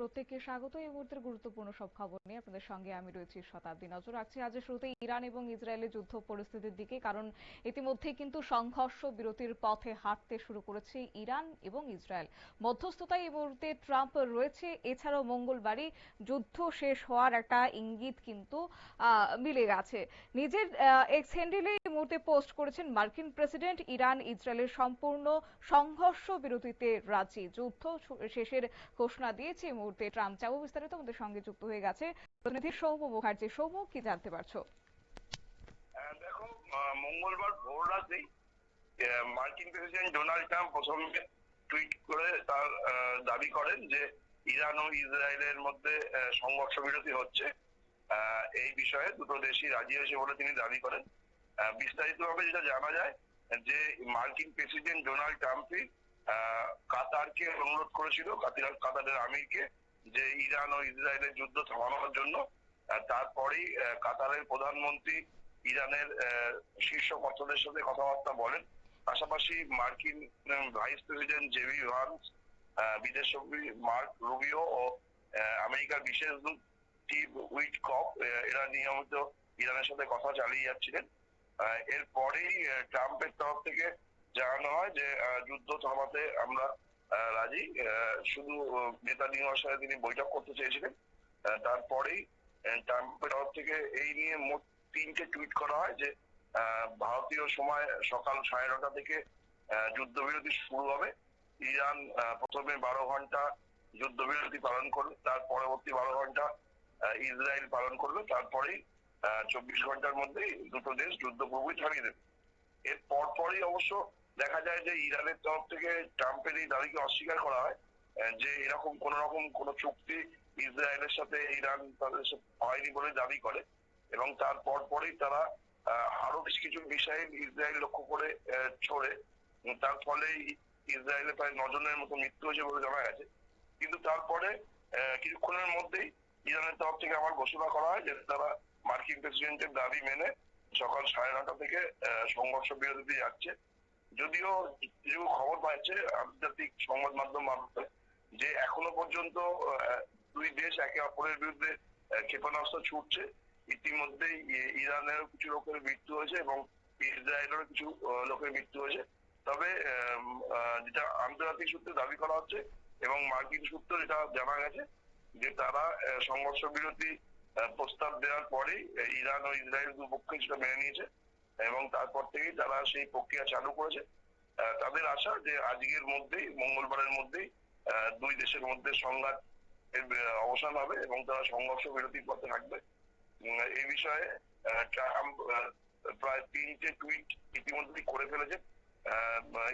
প্রত্যেককে স্বাগত। এই মুহূর্তের গুরুত্বপূর্ণ সব খবর নিয়ে আপনাদের সঙ্গে আমি রয়েছি শতাব্দী। নজর রাখছি আজ শুরুতেই ইরান এবং ইসরায়েলের যুদ্ধ পরিস্থিতির দিকে, কারণ ইতিমধ্যেই কিন্তু সংঘর্ষ বিরতির পথে হাঁটতে শুরু করেছে ইরান এবং ইসরায়েল। মধ্যস্থতায় এই মুহূর্তে ট্রাম্প রয়েছে। এছাড়াও মঙ্গলবারই যুদ্ধ শেষ হওয়ার একটা ইঙ্গিত কিন্তু মিলে গেছে। নিজের এক্স হ্যান্ডেলে এই মুহূর্তে পোস্ট করেছেন মার্কিন প্রেসিডেন্ট, ইরান ইসরায়েলের সম্পূর্ণ সংঘর্ষ বিরতিতে রাজি, যুদ্ধ শেষের ঘোষণা দিয়েছে এই মুহূর্তে ট্রাম্প। যাবো বিস্তারিত, আমাদের সঙ্গে যুক্ত হয়ে গেছে প্রতিনিধি সৌম্য মুখার্জি। সৌম্য, কি জানতে পারছো? দেখো, মঙ্গলবার ভোর রাতেই মার্কিন প্রেসিডেন্ট ডোনাল্ড ট্রাম্প প্রথমে টুইট করে তার দাবি করেন যে ইরান ও ইসরায়েলের মধ্যে সংঘর্ষ বিরতি হচ্ছে। এই বিষয়ে দুটো দেশই রাজি হয়েছে বলে তিনি দাবি করেন। বিস্তারিতভাবে যেটা জানা যায় যে মার্কিন প্রেসিডেন্ট ডোনাল্ড ট্রাম্পই কাতারকে অনুরোধ করেছিল, কাতারের আমিরকে, যে ইরান ও ইসরায়েলের যুদ্ধ থামানোর জন্য। তারপরেই কাতারের প্রধানমন্ত্রী ইরানের শীর্ষ কর্তাদের সাথে কথাবার্তা বলেন। পাশাপাশি মার্কিন ভাইস প্রেসিডেন্ট জেডি ভান্স, বিদেশমন্ত্রী মার্ক রুবিও ও আমেরিকার বিশেষ দূত স্টিভ উইটকফ এরা নিয়মিত ইরানের সাথে কথা চালিয়ে যাচ্ছিলেন। এরপরেই ট্রাম্পের তরফ থেকে জানানো হয় যে যুদ্ধ থামাতে আমরা রাজি। শুধু নেতানিয়াহুর সাথে তিনি বৈঠক করতে চেয়েছিলেন। তারপরেই ট্রাম্পের তরফ থেকে এই নিয়ে মোট 3টে টুইট করা হয় যে ভারতীয় সময় সকাল 9:30 থেকে যুদ্ধবিরতি শুরু হবে। ইরান প্রথমে 12 ঘন্টা যুদ্ধবিরতি পালন করবে, তার পরবর্তী 12 ঘন্টা ইসরায়েল পালন করবে। তারপরেই 24 ঘন্টার মধ্যেই দুটো দেশ যুদ্ধ পুরোপুরি থামিয়ে দেবে। এর পরপরই অবশ্য দেখা যায় যে ইরানের তরফ থেকে ট্রাম্পের এই দাবিকে অস্বীকার করা হয় যে এরকম কোন চুক্তি ইসরায়েলের সাথে ইরান তাদের সাথে হয়নি বলে দাবি করে। এবং তার পরপরই তারা আরো বেশ কিছু মিসাইল ইসরায়েল লক্ষ্য করে ছোড়ে। তার ফলে ইসরায়েলে প্রায় 9 জনের মতো মৃত্যু হয়েছে বলে জানা গেছে। কিন্তু তারপরে কিছুক্ষণের মধ্যেই ইরানের তরফ থেকে আবার ঘোষণা করা হয় যে তারা মার্কিন প্রেসিডেন্টের দাবি মেনে সকাল 9:30 থেকে সংঘর্ষ বিরতি যাচ্ছে। যদিও কিছু খবর পাচ্ছে আন্তর্জাতিক সংবাদ মাধ্যম মারফতে যে এখনো পর্যন্ত দুই দেশ একে অপরের বিরুদ্ধে ক্ষেপণাস্ত্র ছুটছে। ইতিমধ্যেই ইরানেরও কিছু লোকের মৃত্যু হয়েছে এবং ইসরায়েলেরও কিছু লোকের মৃত্যু হয়েছে। তবে যেটা আন্তর্জাতিক সূত্রে দাবি করা হচ্ছে এবং মার্কিন সূত্রে যেটা জানা গেছে যে তারা সংঘর্ষ বিরতি প্রস্তাব দেওয়ার পরেই ইরান ও ইসরায়েল দুপক্ষই সেটা মেনে নিয়েছে এবং তারপর থেকেই তারা সেই প্রক্রিয়া চালু করেছে। তাদের আশা যে আজকের মধ্যেই, মঙ্গলবারের মধ্যেই দুই দেশের মধ্যে সংঘাত অবসান হবে এবং তারা সংঘর্ষ বিরতির পথে থাকবে। এই বিষয়ে ট্রাম্প প্রায় 3টে টুইট ইতিমধ্যেই করে ফেলেছে।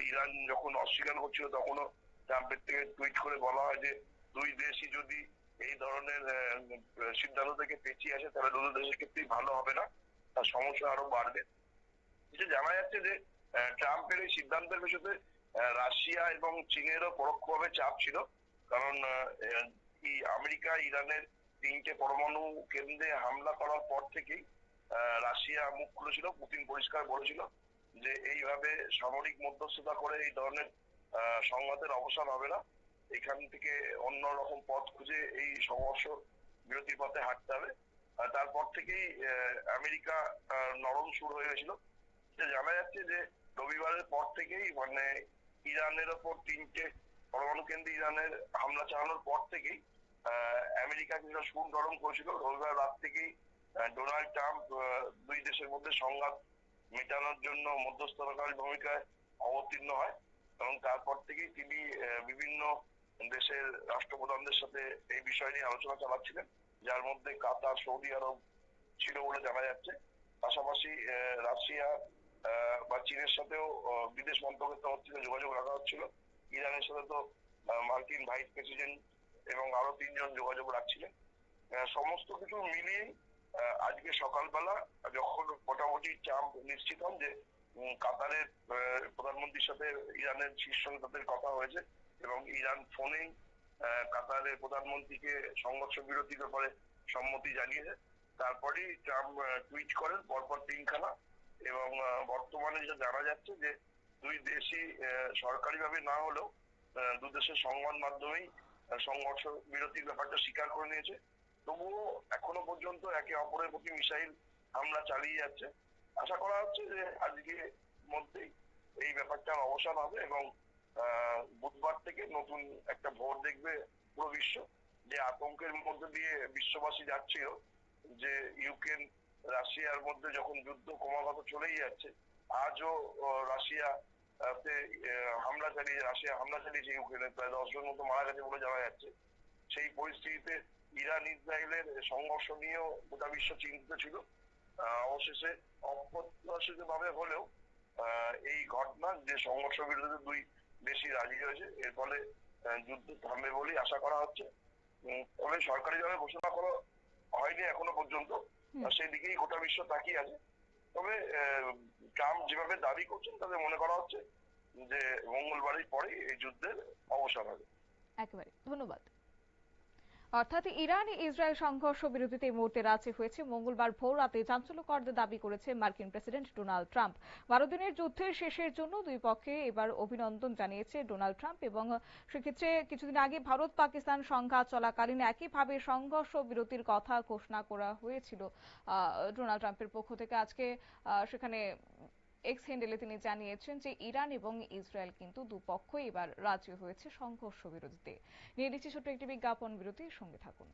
ইরান যখন অস্বীকার করছিল তখনও ট্রাম্পের থেকে টুইট করে বলা হয় যে দুই দেশই যদি এই ধরনের সিদ্ধান্ত থেকে পেছিয়ে আসে তাহলে দুটো দেশের ক্ষেত্রেই ভালো হবে না, তার সমস্যা আরো বাড়বে। যেটা জানা যাচ্ছে যে ট্রাম্পের এই সিদ্ধান্তের পেছনে রাশিয়া এবং চীনেরও পরোক্ষভাবে চাপ ছিল। কারণ আমেরিকা ইরানের 3টে পরমাণু কেন্দ্রে হামলা করার পর থেকেই রাশিয়া মুখ খুলেছিল। পুতিন পরিষ্কার বলেছিল যে এইভাবে সামরিক মধ্যস্থতা করে এই ধরনের সংঘাতের অবসান হবে না, এখান থেকে অন্য রকম পথ খুঁজে এই সংঘর্ষ বিরতির পথে হাঁটতে হবে। তারপর থেকেই আমেরিকা নরম সুর হয়ে গেছিল। জানা যাচ্ছে যে রবিবারের পর থেকেই মানে ইরানের ওপর 3টে পরমাণু কেন্দ্রে ইরানের হামলা চালানোর পর থেকেই আমেরিকা কিছুটা সুর নরম করেছিল। রবিবার রাত থেকেই ডোনাল্ড ট্রাম্প দুই দেশের মধ্যে সংঘাত মেটানোর জন্য মধ্যস্থতাকারী ভূমিকায় অবতীর্ণ হয় এবং তারপর থেকেই তিনি বিভিন্ন দেশের রাষ্ট্রপ্রধানদের সাথে এই বিষয় নিয়ে আলোচনা চালাচ্ছিলেন, যার মধ্যে কাতার, সৌদি আরব ছিল বলে জানা যাচ্ছে। পাশাপাশি রাশিয়া বা চীনের সাথেও বিদেশ মন্ত্রকের তরফ থেকে যোগাযোগ রাখা হচ্ছিল। ইরানের সাথে তো মার্কিন ভাইস প্রেসিডেন্ট এবং আরো 3জন যোগাযোগ রাখছিলেন। সমস্ত কিছু মিলিয়ে আজকে সকালবেলা যখন মোটামুটি ট্রাম্প নিশ্চিত হন যে কাতারের প্রধানমন্ত্রীর সাথে ইরানের শীর্ষ নেতাদের কথা হয়েছে এবং ইরান ফোনেই কাতারের প্রধানমন্ত্রীকে সংঘর্ষ বিরতির ব্যাপারে সম্মতি জানিয়েছে। তারপরেই ট্রাম্প টুইট করেন পরপর 3খানা এবং বর্তমানে যেটা জানা যাচ্ছে যে দুই দেশই সরকারিভাবে না হলেও দু দেশের সংবাদ মাধ্যমেই সংঘর্ষ বিরতির ব্যাপারটা স্বীকার করে নিয়েছে। তবুও এখনো পর্যন্ত একে অপরের প্রতি মিসাইল হামলা চালিয়ে যাচ্ছে। আশা করা হচ্ছে যে আজকে মধ্যেই এই ব্যাপারটার অবসান হবে এবং বুধবার থেকে নতুন একটা ভোর দেখবে পুরো বিশ্ব। যে আতঙ্কের মধ্যে দিয়ে বিশ্ববাসী যাচ্ছিল যে ইউক্রেন রাশিয়ার মধ্যে যখন যুদ্ধ ক্রমাগত চলেই যাচ্ছে, আজও রাশিয়া রাশিয়া হামলা চালিয়েছে ইউক্রেনে, প্রায় 10 জন মতো মারা গেছে বলে জানা যাচ্ছে। সেই পরিস্থিতিতে ইরান ইসরায়েলের সংঘর্ষ নিয়েও গোটা বিশ্ব চিন্তিত ছিল। অবশেষে অপ্রত্যাশিত ভাবে হলেও এই ঘটনা যে সংঘর্ষ বিরতিতে দুই দেশই রাজি হয়েছে, এর ফলে যুদ্ধ থামবে বলেই আশা করা হচ্ছে। তবে সরকারিভাবে ঘোষণা করা হয়নি এখনো পর্যন্ত, সেই দিকেই গোটা বিশ্ব তাকিয়ে আছে। তবে ট্রাম্প যেভাবে দাবি করছেন তাতে মনে করা হচ্ছে যে মঙ্গলবারের পরেই এই যুদ্ধের অবসান হবে। একেবারে ধন্যবাদ। অর্থাৎ ইরান ইসরায়েল সংঘর্ষ বিরতিতে এই মুহূর্তে রাজি হয়েছে। মঙ্গলবার ভোর রাতে চাঞ্চল্যকর দাবি করেছে মার্কিন প্রেসিডেন্ট ডোনাল্ড ট্রাম্প। 12 দিনের যুদ্ধের শেষের জন্য দুই পক্ষে এবার অভিনন্দন জানিয়েছে ডোনাল্ড ট্রাম্প এবং সেক্ষেত্রে কিছুদিন আগে ভারত পাকিস্তান সংঘাত চলাকালীন একইভাবে সংঘর্ষ বিরতির কথা ঘোষণা করা হয়েছিল ডোনাল্ড ট্রাম্পের পক্ষ থেকে। আজকে সেখানে এক্স হ্যান্ডেলে তিনি জানিয়েছেন যে ইরান এবং ইসরায়েল কিন্তু দুপক্ষই এবার রাজি হয়েছে সংঘর্ষ বিরতিতে। নিয়ে নিচ্ছি ছোট্ট একটি বিজ্ঞাপন বিরতির সঙ্গে থাকুন।